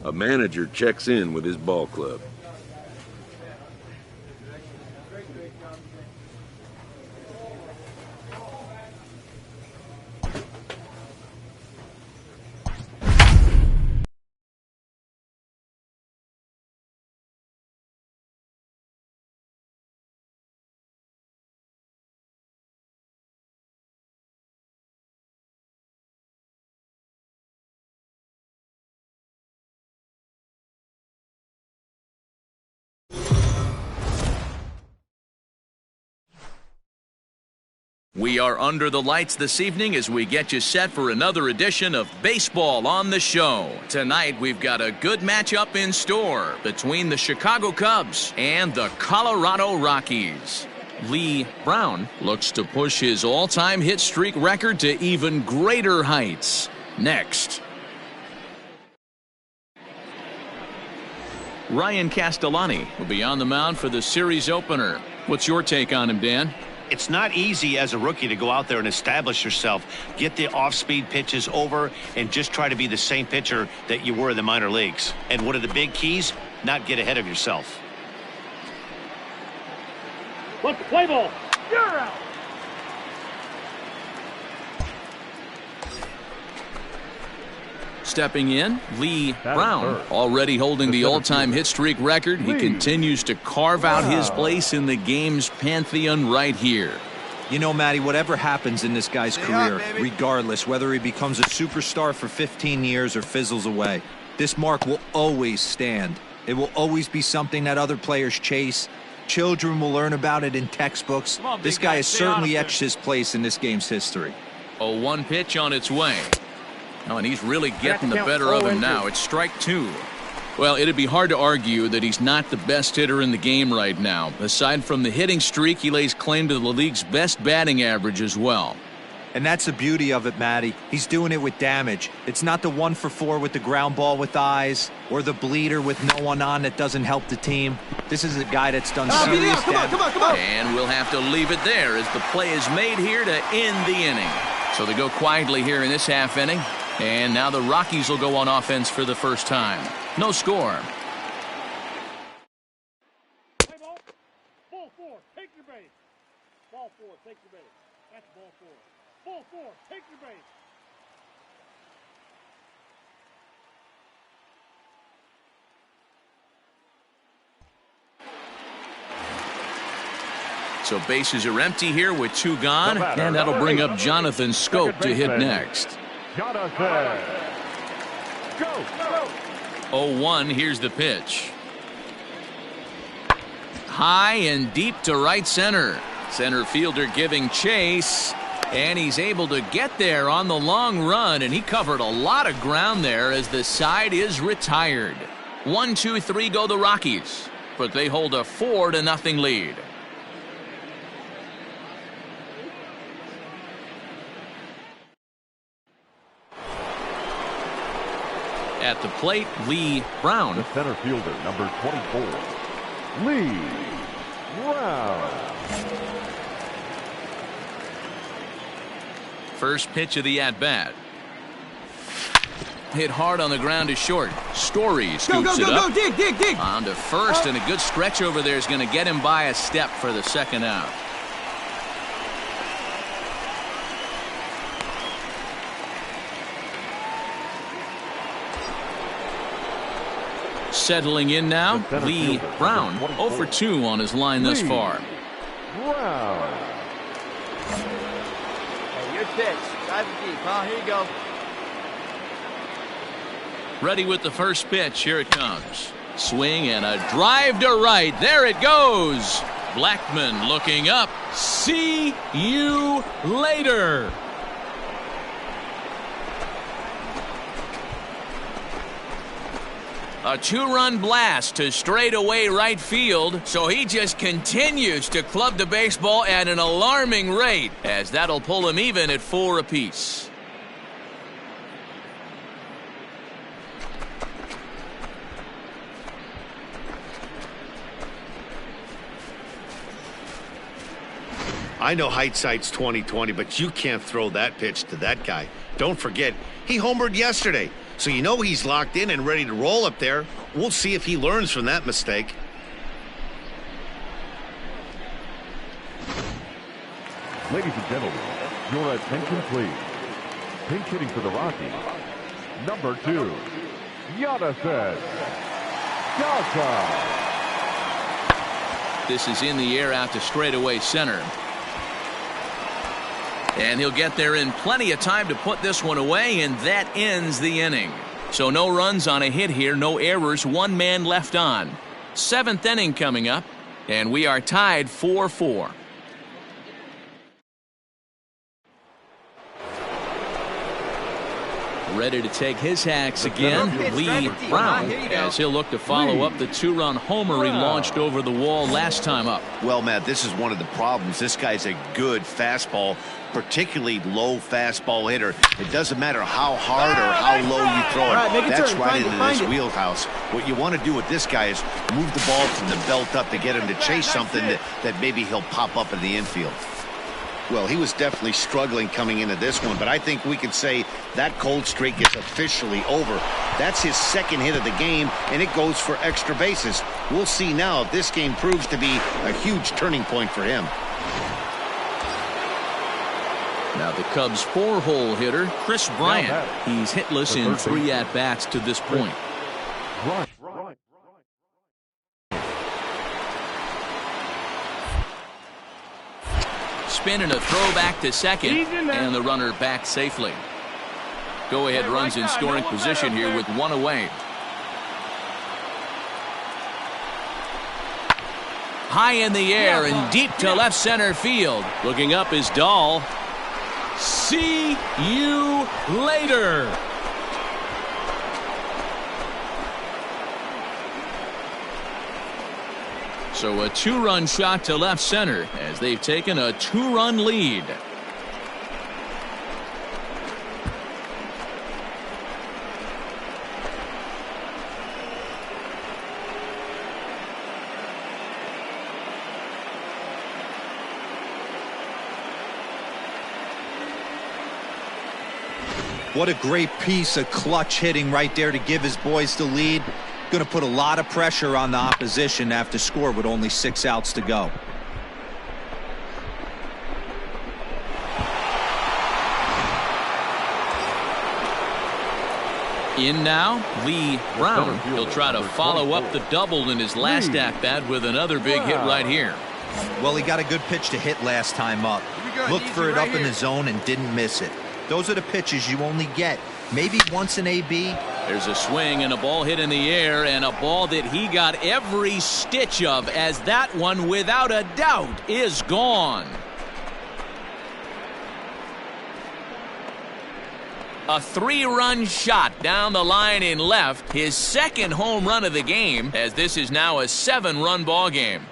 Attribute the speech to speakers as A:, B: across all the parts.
A: A manager checks in with his ball club.
B: We are under the lights this evening as we get you set for another edition of Baseball on the Show. Tonight, we've got a good matchup in store between the Chicago Cubs and the Colorado Rockies. Lee Brown looks to push his all-time hit streak record to even greater heights. Next. Ryan Castellani will be on the mound for the series opener. What's your take on him, Dan?
C: It's not easy as a rookie to go out there and establish yourself, get the off-speed pitches over, and just try to be the same pitcher that you were in the minor leagues. And one of the big keys, not get ahead of yourself.
D: Let's play ball. You're out.
B: Stepping in, Lee Brown, already holding the all-time hit streak record. He continues to carve out his place in the game's pantheon right here.
E: You know, Matty, whatever happens in this guy's career, regardless, whether he becomes a superstar for 15 years or fizzles away, this mark will always stand. It will always be something that other players chase. Children will learn about it in textbooks. This guy has certainly etched his place in this game's history.
B: 0-1 pitch on its way. Oh, and he's really getting the better of him now. It's strike two. Well, it'd be hard to argue that he's not the best hitter in the game right now. Aside from the hitting streak, he lays claim to the league's best batting average as well.
E: And that's the beauty of it, Matty. He's doing it with damage. It's not the 1-for-4 with the ground ball with eyes or the bleeder with no one on that doesn't help the team. This is a guy that's done serious damage.
D: Come on.
B: And we'll have to leave it there as the play is made here to end the inning. So they go quietly here in this half inning. And now the Rockies will go on offense for the first time. No score.
D: Play ball. Ball four. Take your base. Ball four. Take your base. That's ball four. Ball four. Take your base.
B: So bases are empty here with two gone. And that'll bring up Jonathan Scope to hit next.
D: Jonathan. Go.
B: 0-1, here's the pitch. High and deep to right center. Center fielder giving chase. And he's able to get there on the long run. And he covered a lot of ground there as the side is retired. 1-2-3 go the Rockies. But they hold a 4-0 lead. At the plate, Lee Brown.
F: The center fielder, number 24, Lee Brown.
B: First pitch of the at-bat. Hit hard on the ground to short. Story scoops it up.
D: Go, dig.
B: On to first, and a good stretch over there is going to get him by a step for the second out. Settling in now, Lee Brown, 0 for 2 on his line thus far.
F: Brown.
G: Hey, your pitch. Drive it deep, huh? Here you go.
B: Ready with the first pitch. Here it comes. Swing and a drive to right. There it goes. Blackman looking up. See you later. A two-run blast to straightaway right field, so he just continues to club the baseball at an alarming rate, as that'll pull him even at 4 apiece.
C: I know hindsight's 20/20, but you can't throw that pitch to that guy. Don't forget, he homered yesterday. So you know he's locked in and ready to roll up there. We'll see if he learns from that mistake.
F: Ladies and gentlemen, your attention please. Pinch hitting for the Rockies, number 2, Yadaset Daza.
B: This is in the air out to straightaway center. And he'll get there in plenty of time to put this one away, and that ends the inning. So no runs on a hit here, no errors, 1 man left on. 7th inning coming up, and we are tied 4-4. Ready to take his hacks again, Lee Brown, as he'll look to follow up the 2-run homer he launched over the wall last time up.
C: Well, Matt, this is one of the problems. This guy's a good fastball, particularly low fastball hitter. It doesn't matter how hard or how low you throw it.
G: Right, make a
C: That's
G: turn.
C: right into
G: Find
C: this
G: it.
C: wheelhouse. What you want to do with this guy is move the ball from the belt up to get him to chase something that maybe he'll pop up in the infield. Well, he was definitely struggling coming into this one, but I think we could say that cold streak is officially over. That's his 2nd hit of the game, and it goes for extra bases. We'll see now if this game proves to be a huge turning point for him.
B: Now the Cubs' 4-hole hitter, Chris Bryant. He's hitless in 3 at-bats to this point.
F: Right.
B: Spin and a throw back to second, and the runner back safely. Go-ahead runs in scoring position here with 1 away. High in the air and deep to left center field. Looking up is Dahl. See you later. So a 2-run shot to left center as they've taken a 2-run lead.
E: What a great piece of clutch hitting right there to give his boys the lead. Going to put a lot of pressure on the opposition to have to score with only 6 outs to go.
B: In now, Lee Brown. He'll try to follow up the double in his last at-bat with another big hit right here.
E: Well, he got a good pitch to hit last time up. Looked for it up in the zone and didn't miss it. Those are the pitches you only get maybe once in AB.
B: There's a swing and a ball hit in the air, and a ball that he got every stitch of, as that one, without a doubt, is gone. A 3-run shot down the line in left, his 2nd home run of the game, as this is now a 7-run ball game.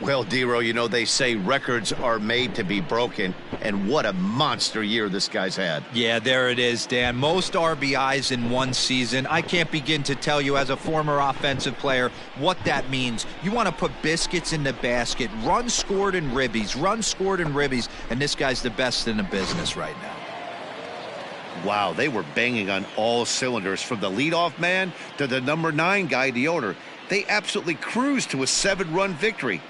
C: Well, Dero, you know, they say records are made to be broken, and what a monster year this guy's had.
E: Yeah, there it is, Dan. Most RBIs in one season. I can't begin to tell you as a former offensive player what that means. You want to put biscuits in the basket. Runs scored in ribbies. Runs scored in ribbies. And this guy's the best in the business right now.
C: Wow, they were banging on all cylinders, from the leadoff man to the number 9 guy, the owner. They absolutely cruised to a 7-run victory.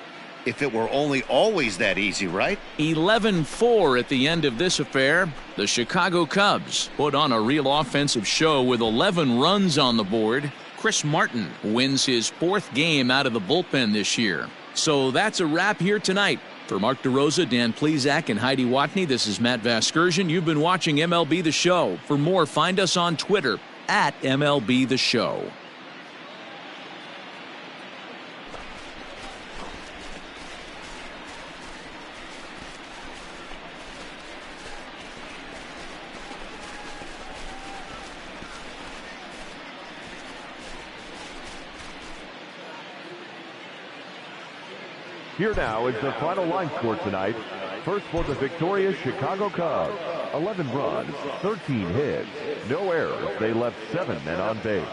C: If it were only always that easy, right?
B: 11-4 at the end of this affair. The Chicago Cubs put on a real offensive show with 11 runs on the board. Chris Martin wins his 4th game out of the bullpen this year. So that's a wrap here tonight. For Mark DeRosa, Dan Plesac, and Heidi Watney, this is Matt Vasgersian. You've been watching MLB The Show. For more, find us on Twitter at MLB The Show.
F: Here now is the final line score tonight. First for the victorious Chicago Cubs. 11 runs, 13 hits, no errors. They left 7 men on base.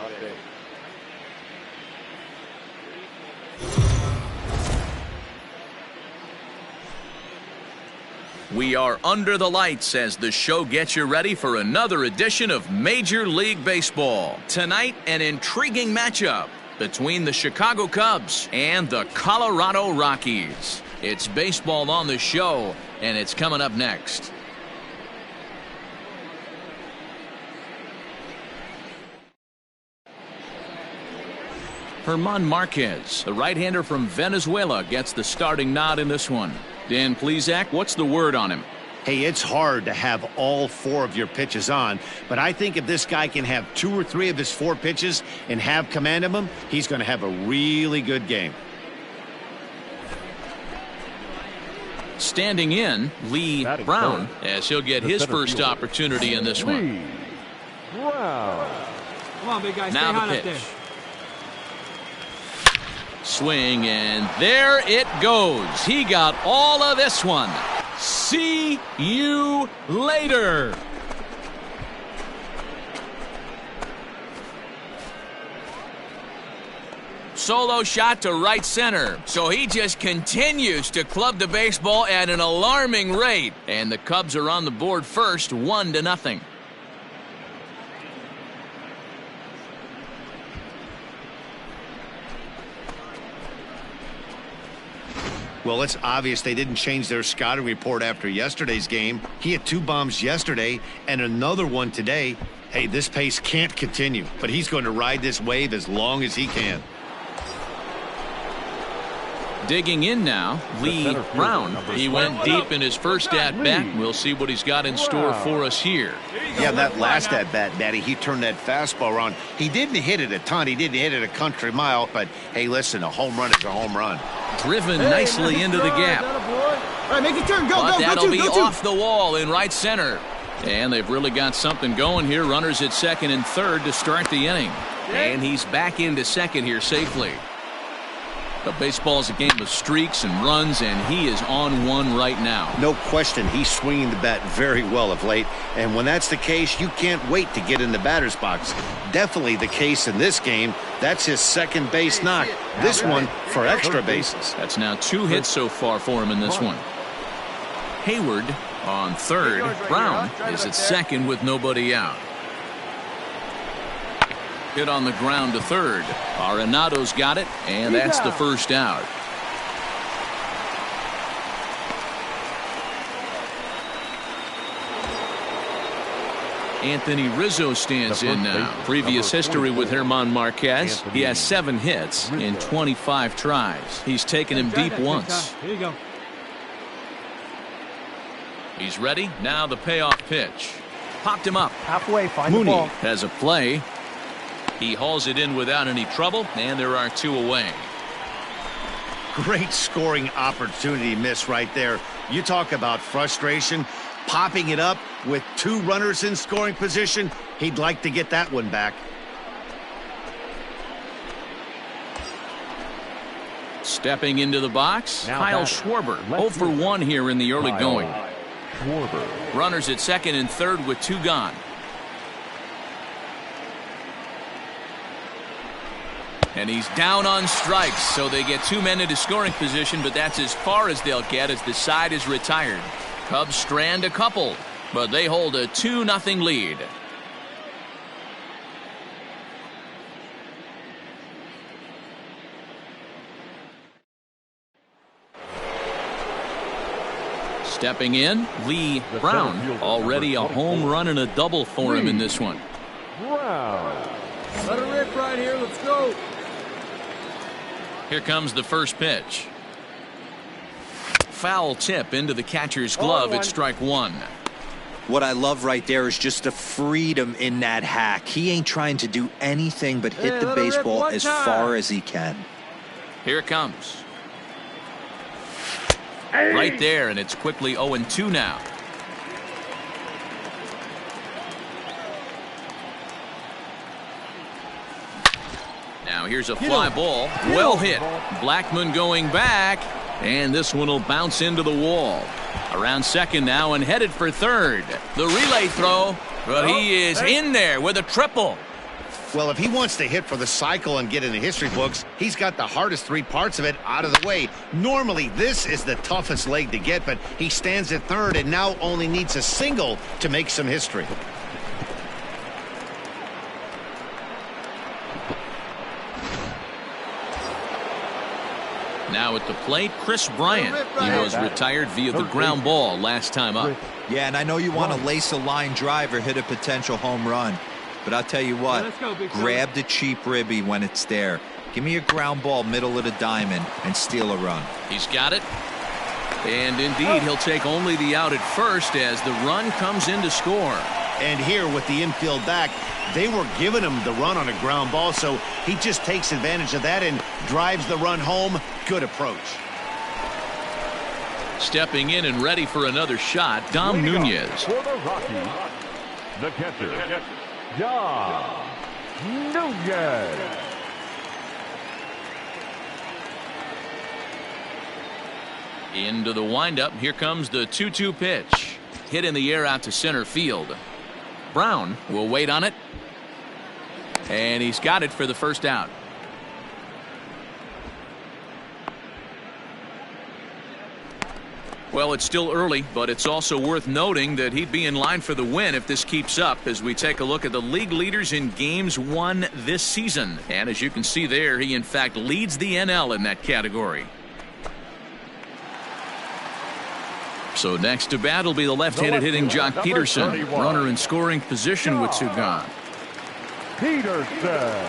B: We are under the lights as the show gets you ready for another edition of Major League Baseball. Tonight, an intriguing matchup between the Chicago Cubs and the Colorado Rockies. It's baseball on the show, and it's coming up next. German Marquez, the right-hander from Venezuela, gets the starting nod in this one. Dan Plesac, what's the word on him?
C: Hey, it's hard to have all 4 of your pitches on, but I think if this guy can have 2 or 3 of his 4 pitches and have command of them, he's going to have a really good game.
B: Standing in, Lee Brown, as he'll get his first opportunity in this one.
F: Brown.
G: Come on, big guy. Stay
B: Now
G: high
B: the
G: up there.
B: pitch. Swing, and there it goes. He got all of this one. See you later. Solo shot to right center. So he just continues to club the baseball at an alarming rate. And the Cubs are on the board first, 1-0.
C: Well, it's obvious they didn't change their scouting report after yesterday's game. He had 2 bombs yesterday and another one today. Hey, this pace can't continue, but he's going to ride this wave as long as he can.
B: Digging in now, Lee Brown. He went deep in his first at-bat. We'll see what he's got in store for us here.
C: Yeah, that last at-bat, Matty, he turned that fastball around. He didn't hit it a ton. He didn't hit it a country mile, but, hey, listen, a home run is a home run.
B: Driven nicely into the gap.
G: All right, make your turn. Go,
B: But
G: go,
B: that'll
G: go,
B: be
G: go,
B: off the wall in right center. And they've really got something going here. Runners at second and third to start the inning. And he's back into second here safely. But baseball is a game of streaks and runs, and he is on one right now.
C: No question, he's swinging the bat very well of late. And when that's the case, you can't wait to get in the batter's box. Definitely the case in this game. That's his second base knock. This one for extra bases.
B: That's now 2 hits so far for him in this one. Hayward on third. Brown is at second with nobody out. Hit on the ground to third. Arenado's got it, and that's the first out. Anthony Rizzo stands in now. Previous history with German Marquez. He has 7 hits in 25 tries. He's taken him deep once.
G: Here you go.
B: He's ready. Now the payoff pitch. Popped him up.
G: Halfway, find
B: Mooney
G: the ball.
B: has a play. He hauls it in without any trouble, and there are 2 away.
C: Great scoring opportunity miss right there. You talk about frustration. Popping it up with 2 runners in scoring position. He'd like to get that one back.
B: Stepping into the box,
F: Now
B: Kyle
F: batter,
B: Schwarber.
F: left
B: 0 for 1 here in the early going.
F: Schwarber.
B: Runners at second and third with 2 gone. And he's down on strikes, so they get 2 men into scoring position, but that's as far as they'll get as the side is retired. Cubs strand a couple, but they hold a 2-0 lead. Stepping in, Lee Brown. Already a home run and a double for him in this one.
F: Brown.
G: Let it rip right here. Let's go.
B: Here comes the first pitch. Foul tip into the catcher's glove at strike 1.
E: What I love right there is just the freedom in that hack. He ain't trying to do anything but hit the baseball as far as he can.
B: Here it comes. Right there, and it's quickly 0-2 now. Now here's a fly ball. Well hit. Blackman going back, and this one will bounce into the wall. Around second now and headed for third. The relay throw, but he is in there with a triple.
C: Well, if he wants to hit for the cycle and get in the history books, he's got the hardest 3 parts of it out of the way. Normally, this is the toughest leg to get, but he stands at third and now only needs a single to make some history.
B: Now at the plate, Chris Bryant. He was retired via the ground ball last time up.
E: Yeah, and I know you want to lace a line drive or hit a potential home run. But I'll tell you what, grab the cheap ribby when it's there. Give me a ground ball middle of the diamond and steal a run.
B: He's got it. And indeed, he'll take only the out at first as the run comes in to score.
C: And here with the infield back, they were giving him the run on a ground ball, so he just takes advantage of that and drives the run home. Good approach.
B: Stepping in and ready for another shot, Dom Nunez.
F: For the Rockies, the catcher, Dom Nunez.
B: Into the windup. Here comes the 2-2 pitch. Hit in the air out to center field. Brown will wait on it. And he's got it for the first out. Well, it's still early, but it's also worth noting that he'd be in line for the win if this keeps up as we take a look at the league leaders in games won this season. And as you can see there, he in fact leads the NL in that category. So next to bat will be the left-handed hitting Jock Peterson. Runner in scoring position with two gone.
F: Peterson.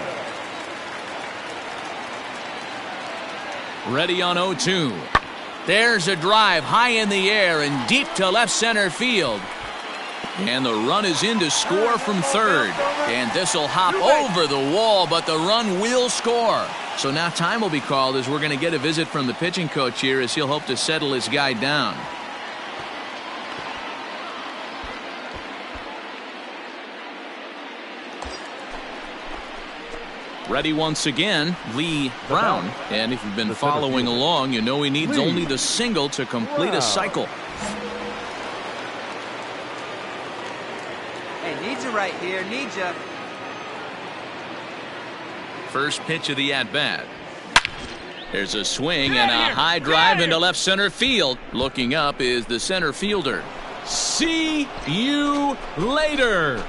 B: Ready on 0-2. There's a drive high in the air and deep to left center field. And the run is in to score from third. And this will hop over the wall, but the run will score. So now time will be called as we're going to get a visit from the pitching coach here as he'll hope to settle his guy down. Ready once again, Lee Brown. And if you've been following along, you know he needs only the single to complete a cycle.
H: Hey, needs you right here, needs you.
B: First pitch of the at-bat. There's a swing and a high drive into left center field. Looking up is the center fielder. See you later.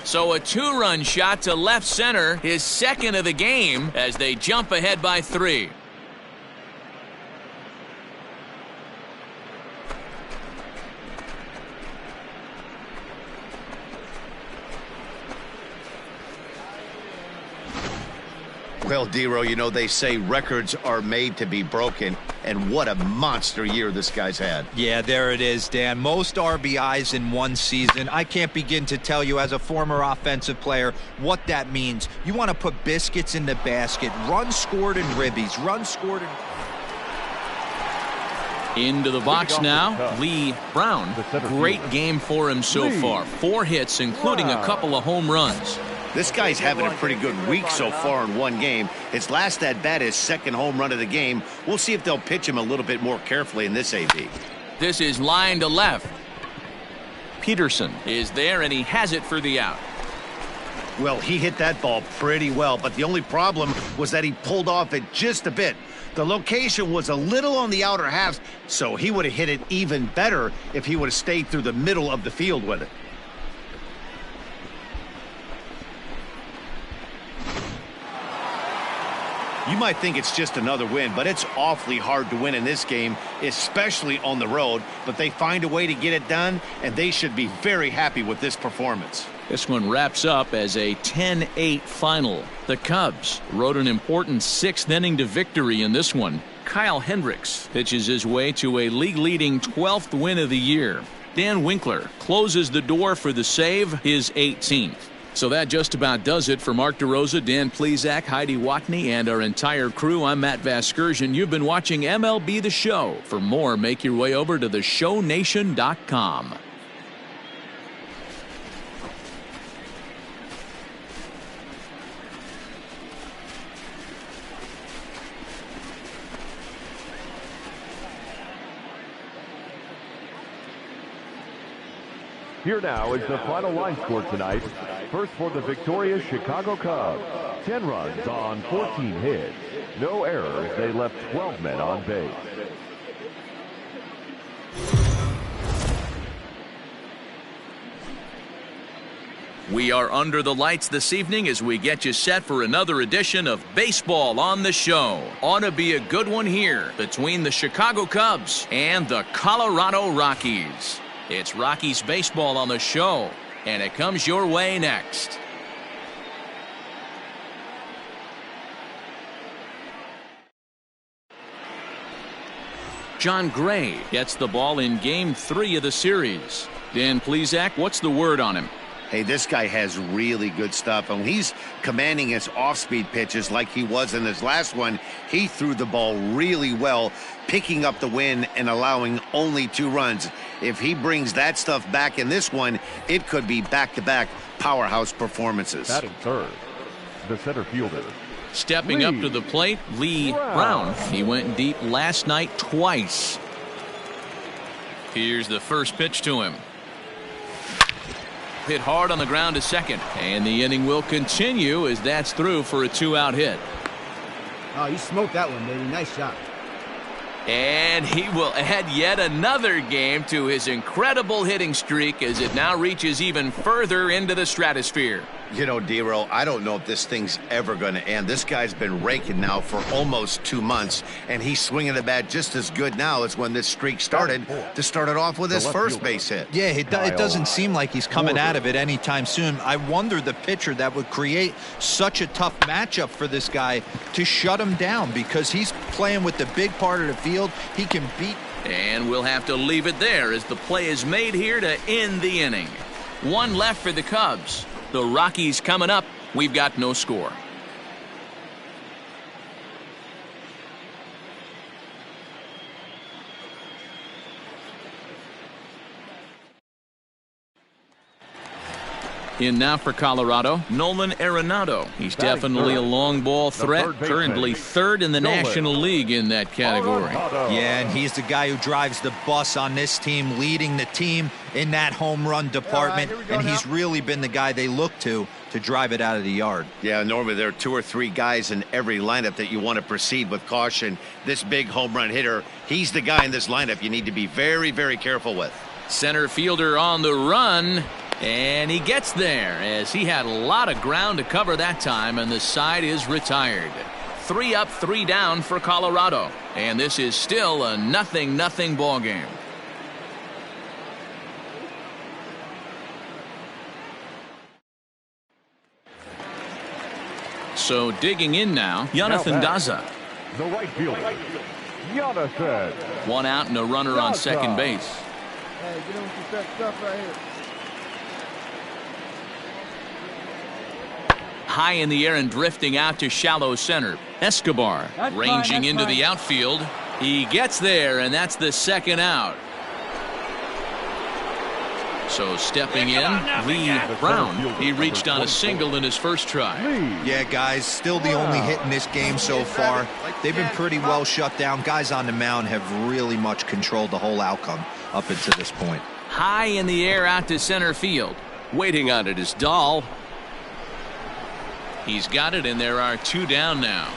B: So a two-run shot to left center, his second of the game, as they jump ahead by 3.
C: Well, Dero, you know, they say records are made to be broken, and what a monster year this guy's had.
E: Yeah, there it is, Dan. Most RBIs in one season. I can't begin to tell you as a former offensive player what that means. You want to put biscuits in the basket. Runs scored in ribbies. Runs scored in...
B: Into the box now, Lee Brown. Great game for him so far. 4 hits, including a couple of home runs.
C: This guy's having a pretty good week so far in one game. His last at-bat is second home run of the game. We'll see if they'll pitch him a little bit more carefully in this AB.
B: This is line to left. Peterson is there, and he has it for the out.
C: Well, he hit that ball pretty well, but the only problem was that he pulled off it just a bit. The location was a little on the outer half, so he would have hit it even better if he would have stayed through the middle of the field with it. You might think it's just another win, but it's awfully hard to win in this game, especially on the road. But they find a way to get it done, and they should be very happy with this performance.
B: This one wraps up as a 10-8 final. The Cubs rode an important 6th inning to victory in this one. Kyle Hendricks pitches his way to a league-leading 12th win of the year. Dan Winkler closes the door for the save, his 18th. So that just about does it for Mark DeRosa, Dan Plesac, Heidi Watney, and our entire crew. I'm Matt Vasgersian. You've been watching MLB The Show. For more, make your way over to theshownation.com.
F: Here now is the final line score tonight. First for the victorious Chicago Cubs. 10 runs on 14 hits. No errors. They left 12 men on base.
B: We are under the lights this evening as we get you set for another edition of Baseball on the Show. Ought to be a good one here between the Chicago Cubs and the Colorado Rockies. It's Rockies baseball on the show, and it comes your way next. John Gray gets the ball in Game 3 of the series. Dan Plesac, what's the word on him?
C: Hey, this guy has really good stuff, and he's commanding his off-speed pitches like he was in his last one. He threw the ball really well, picking up the win and allowing only 2 runs. If he brings that stuff back in this one, it could be back-to-back powerhouse performances.
F: Batting third, the center fielder.
B: Stepping up to the plate, Lee Brown. He went deep last night twice. Here's the first pitch to him. Hit hard on the ground to second, and the inning will continue as that's through for a 2-out hit.
G: Oh, you smoked that one, baby. Nice shot.
B: And he will add yet another game to his incredible hitting streak as it now reaches even further into the stratosphere.
C: You know, D-Roll, I don't know if this thing's ever going to end. This guy's been raking now for almost 2 months, and he's swinging the bat just as good now as when this streak started to start it off with his first base hit.
E: Yeah, it doesn't seem like he's coming out of it anytime soon. I wonder the pitcher that would create such a tough matchup for this guy to shut him down, because he's playing with the big part of the field. He can beat.
B: And we'll have to leave it there as the play is made here to end the inning. 1 left for the Cubs. The Rockies coming up. We've got no score. In now for Colorado, Nolan Arenado. He's definitely a long ball threat, currently 3rd in the National League in that category.
E: Yeah, and he's the guy who drives the bus on this team, leading the team in that home run department, and he's really been the guy they look to drive it out of the yard.
C: Yeah, normally there are 2 or 3 guys in every lineup that you want to proceed with caution. This big home run hitter, he's the guy in this lineup you need to be very, very careful with.
B: Center fielder on the run. And he gets there as he had a lot of ground to cover that time, and the side is retired. 3 up, 3 down for Colorado. And this is still a 0-0 ball game. So digging in now, Jonathan Daza.
F: The right fielder, Jonathan.
B: 1 out and a runner on second base.
G: Hey, get him with that stuff right here.
B: High in the air and drifting out to shallow center. Escobar ranging into the outfield. He gets there, and that's the 2nd out. So stepping in, Lee Brown. He reached on a single in his first try.
E: Yeah, guys, still the only hit in this game so far. They've been pretty well shut down. Guys on the mound have really much controlled the whole outcome up until this point.
B: High in the air out to center field. Waiting on it is Dahl. He's got it, and there are 2 down now.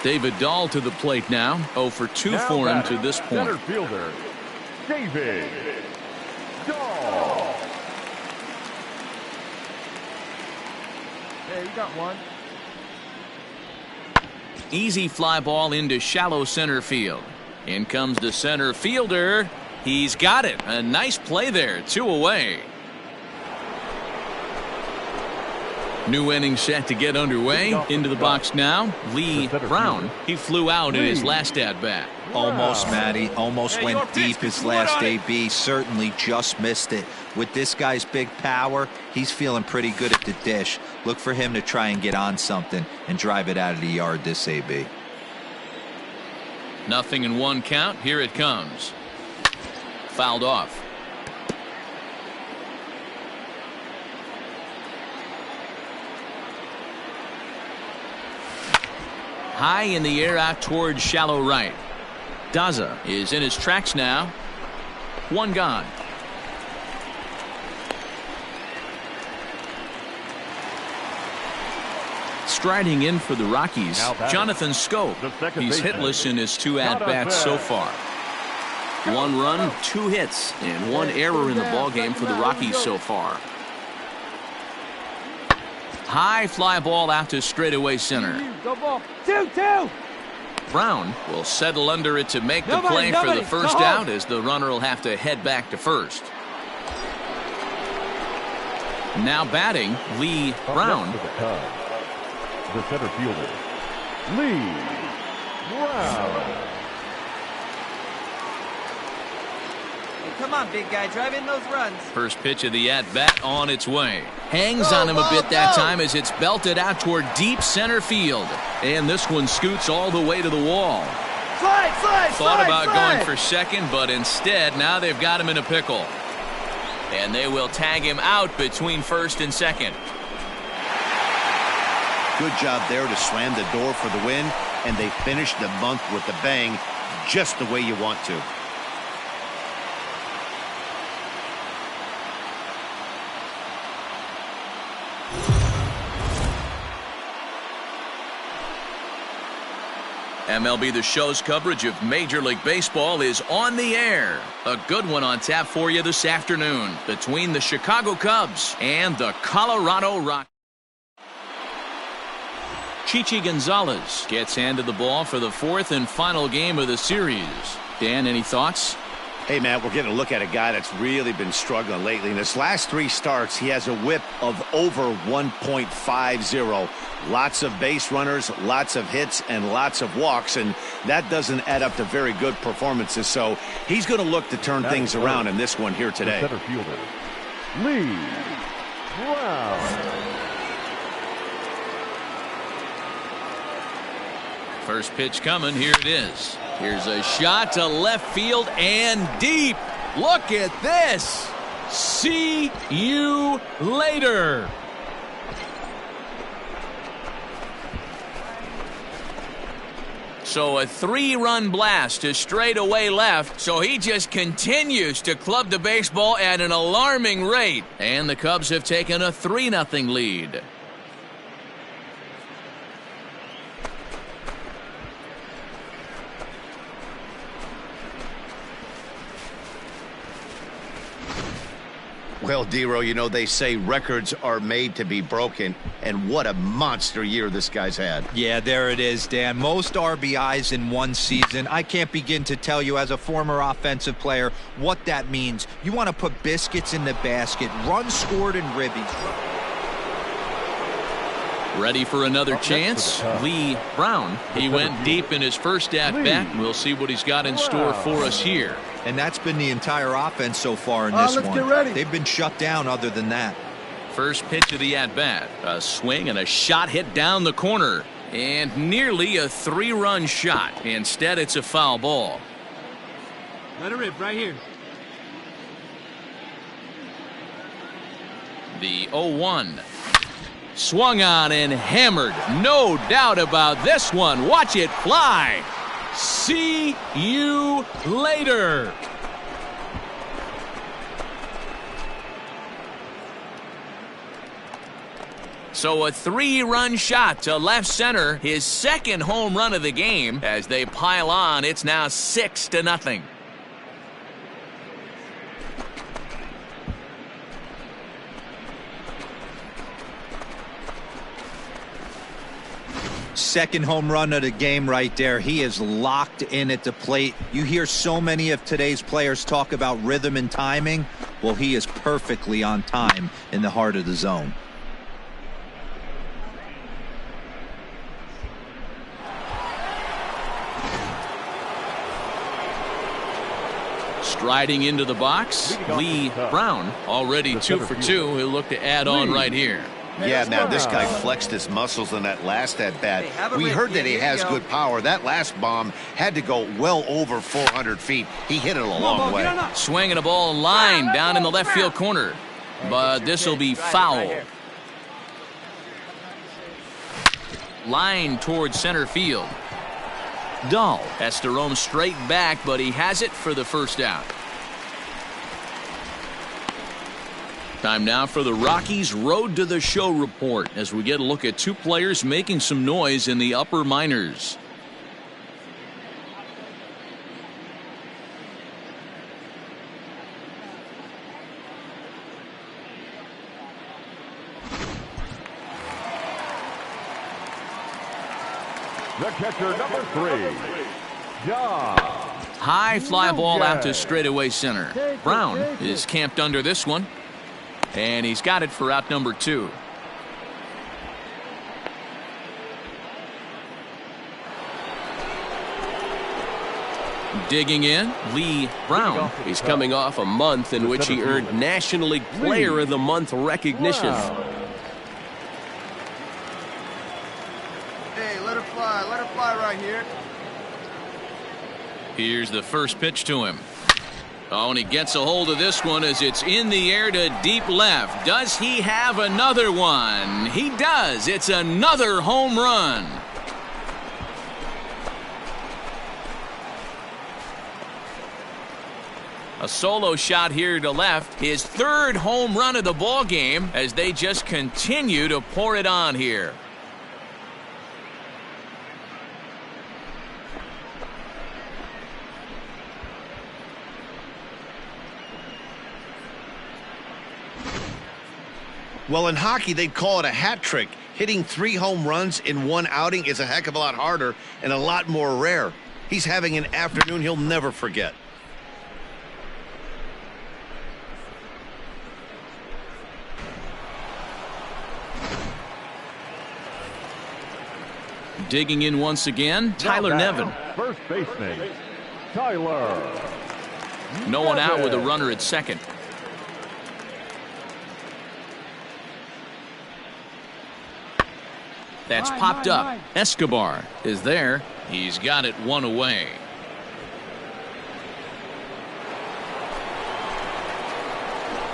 B: David Dahl to the plate now. 0 for 2 for him to this point.
F: Center fielder, David Dahl.
G: Hey, you got one.
B: Easy fly ball into shallow center field. In comes the center fielder. He's got it. A nice play there. 2 away. New inning set to get underway. Into the box now, Lee Brown. He flew out in his last at-bat.
E: Almost, Matty. Almost went deep his last AB. Certainly just missed it. With this guy's big power, he's feeling pretty good at the dish. Look for him to try and get on something and drive it out of the yard this AB.
B: 0-1 count. Here it comes. Fouled off. High in the air out towards shallow right. Daza is in his tracks now. One gone. Striding in for the Rockies, Jonathan Scope. He's hitless in his 2 at-bats so far. 1 run, 2 hits, and 1 error in the ballgame for the Rockies so far. High fly ball out to straightaway center.
G: Go ball. 2-2.
B: Brown will settle under it to make the play for the first out, as the runner will have to head back to first. Now batting, Lee Brown.
F: The center fielder, Lee Brown.
H: Come on, big guy, drive in those runs.
B: First pitch of the at-bat on its way. Hangs on him a bit that time as it's belted out toward deep center field. And this one scoots all the way to the wall. Thought about going for second, but instead now they've got him in a pickle. And they will tag him out between first and second.
C: Good job there to slam the door for the win, and they finished the month with a bang, just the way you want to.
B: MLB The Show's coverage of Major League Baseball is on the air. A good one on tap for you this afternoon between the Chicago Cubs and the Colorado Rockies. Chichi Gonzalez gets handed the ball for the 4th and final game of the series. Dan, any thoughts?
C: Hey, Matt, we're getting a look at a guy that's really been struggling lately. In his last 3 starts, he has a whip of over 1.50. Lots of base runners, lots of hits, and lots of walks, and that doesn't add up to very good performances. So he's going to look to turn things around in this one here today.
F: The center fielder, Lee Brown.
B: First pitch coming. Here it is. Here's a shot to left field and deep. Look at this. See you later. So a 3-run blast to straightaway left. So he just continues to club the baseball at an alarming rate. And the Cubs have taken a 3-0 lead.
C: Well, Dero, you know, they say records are made to be broken, and what a monster year this guy's had.
E: Yeah, there it is, Dan. Most RBIs in one season. I can't begin to tell you as a former offensive player what that means. You want to put biscuits in the basket, runs scored and ribbies.
B: Ready for another chance? Lee Brown. He went deep in his first at-bat. We'll see what he's got in store for us here.
E: And that's been the entire offense so far in this one.
G: Let's get ready.
E: They've been shut down other than that.
B: First pitch of the at-bat. A swing and a shot hit down the corner. And nearly a 3-run shot. Instead, it's a foul ball.
G: Let it rip right here.
B: The 0-1. Swung on and hammered. No doubt about this one. Watch it fly. See you later. So a 3-run shot to left center, his second home run of the game. As they pile on, it's now 6-0.
E: Second home run of the game right there. He is locked in at the plate. You hear so many of today's players talk about rhythm and timing. Well, he is perfectly on time in the heart of the zone.
B: Striding into the box, Lee Brown, already 2 for 2. He'll look to add on right here.
C: Yeah, man, this guy flexed his muscles in that last at-bat. We heard that he has good power. That last bomb had to go well over 400 feet. He hit it a long way.
B: Swinging a ball line down in the left field corner. But this will be foul. Line towards center field. Dull has to roam straight back, but he has it for the first out. Time now for the Rockies Road to the Show report as we get a look at two players making some noise in the upper minors.
F: The catcher, number 3, John.
B: High fly ball out to straightaway center. Brown is camped under this one. And he's got it for out number 2. Digging in, Lee Brown.
I: He's coming off a month in which he earned National League Player of the Month recognition.
J: Hey, let her fly right here.
B: Here's the first pitch to him. Oh, and he gets a hold of this one as it's in the air to deep left. Does he have another one? He does. It's another home run. A solo shot here to left. His third home run of the ball game as they just continue to pour it on here.
C: Well, in hockey, they'd call it a hat trick. Hitting 3 home runs in one outing is a heck of a lot harder and a lot more rare. He's having an afternoon he'll never forget.
B: Digging in once again, Tyler Nevin.
F: First baseman, Tyler.
B: No one out with a runner at second. That's popped up. Escobar is there. He's got it one away.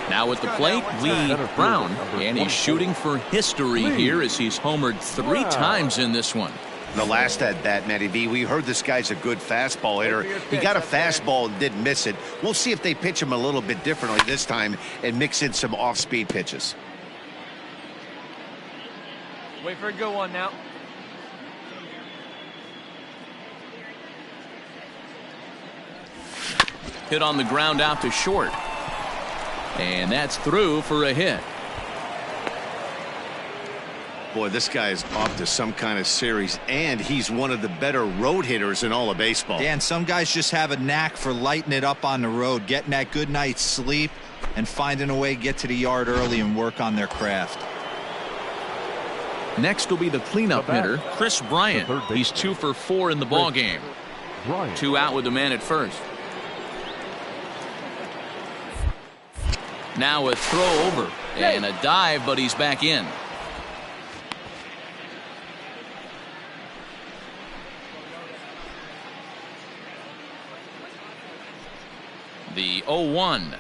B: Now at the plate, Lee Brown. And he's shooting for history here as he's homered 3 times in this one.
C: The last at bat, Matty V, we heard this guy's a good fastball hitter. He got a fastball and didn't miss it. We'll see if they pitch him a little bit differently this time and mix in some off-speed pitches.
H: Wait for a good one now.
B: Hit on the ground out to short. And that's through for a hit.
C: Boy, this guy is off to some kind of series, and he's one of the better road hitters in all of baseball.
E: Dan, some guys just have a knack for lighting it up on the road, getting that good night's sleep, and finding a way to get to the yard early and work on their craft.
B: Next will be the cleanup hitter, Chris Bryant. He's 2 for 4 in the ball game. 2 out with the man at first. Now a throw over and a dive, but he's back in. The 0-1.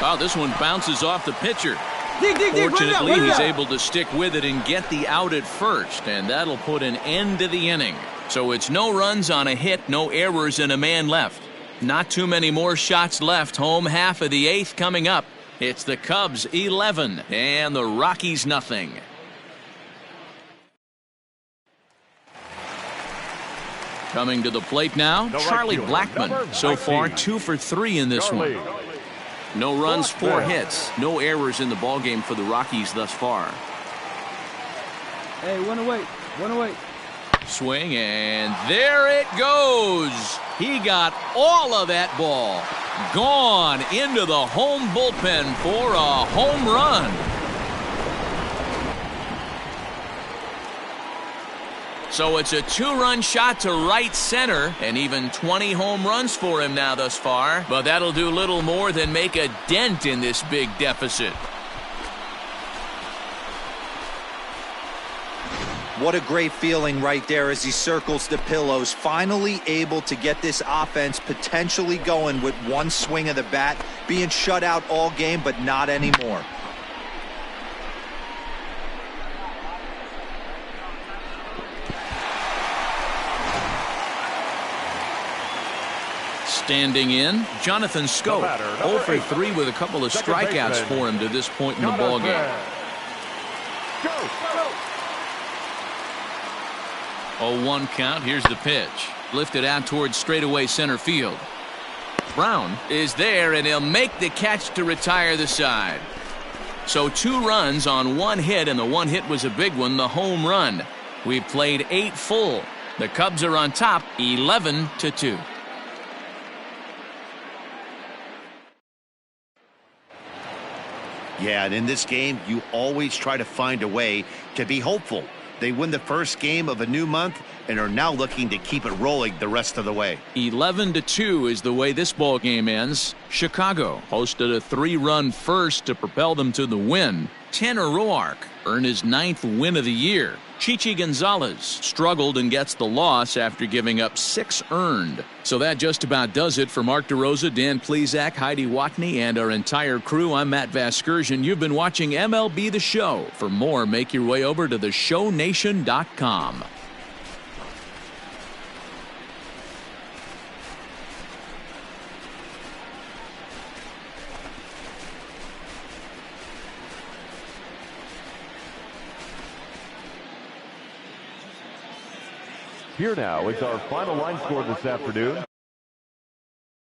B: Oh, this one bounces off the pitcher. Fortunately, he's able to stick with it and get the out at first, and that'll put an end to the inning. So it's no runs on a hit, no errors, and a man left. Not too many more shots left. Home half of the 8th coming up. It's the Cubs 11 and the Rockies nothing. Coming to the plate now, Charlie Blackmon. So far 2 for 3 in this one. No runs, 4 hits, no errors in the ballgame for the Rockies thus far.
G: Hey, one away.
B: Swing, and there it goes. He got all of that ball. Gone into the home bullpen for a home run. So it's a 2-run shot to right center, and even 20 home runs for him now thus far. But that'll do little more than make a dent in this big deficit.
E: What a great feeling right there as he circles the pillows, finally able to get this offense potentially going with one swing of the bat, being shut out all game, but not anymore.
B: Standing in, Jonathan Scope. 0 for 3 with a couple of strikeouts for him to this point in the ballgame. 0-1 count. Here's the pitch. Lifted out towards straightaway center field. Brown is there, and he'll make the catch to retire the side. So 2 runs on 1 hit, and the 1 hit was a big one, the home run. We've played 8 full. The Cubs are on top, 11-2.
C: Yeah, and in this game, you always try to find a way to be hopeful. They win the first game of a new month and are now looking to keep it rolling the rest of the way.
B: 11-2 is the way this ball game ends. Chicago posted a 3-run first to propel them to the win. Tanner Roark earned his 9th win of the year. Chichi Gonzalez struggled and gets the loss after giving up 6 earned. So that just about does it for Mark DeRosa, Dan Plesac, Heidi Watney, and our entire crew. I'm Matt Vasgersian. You've been watching MLB The Show. For more, make your way over to theshownation.com.
F: Here now is our final line score this afternoon.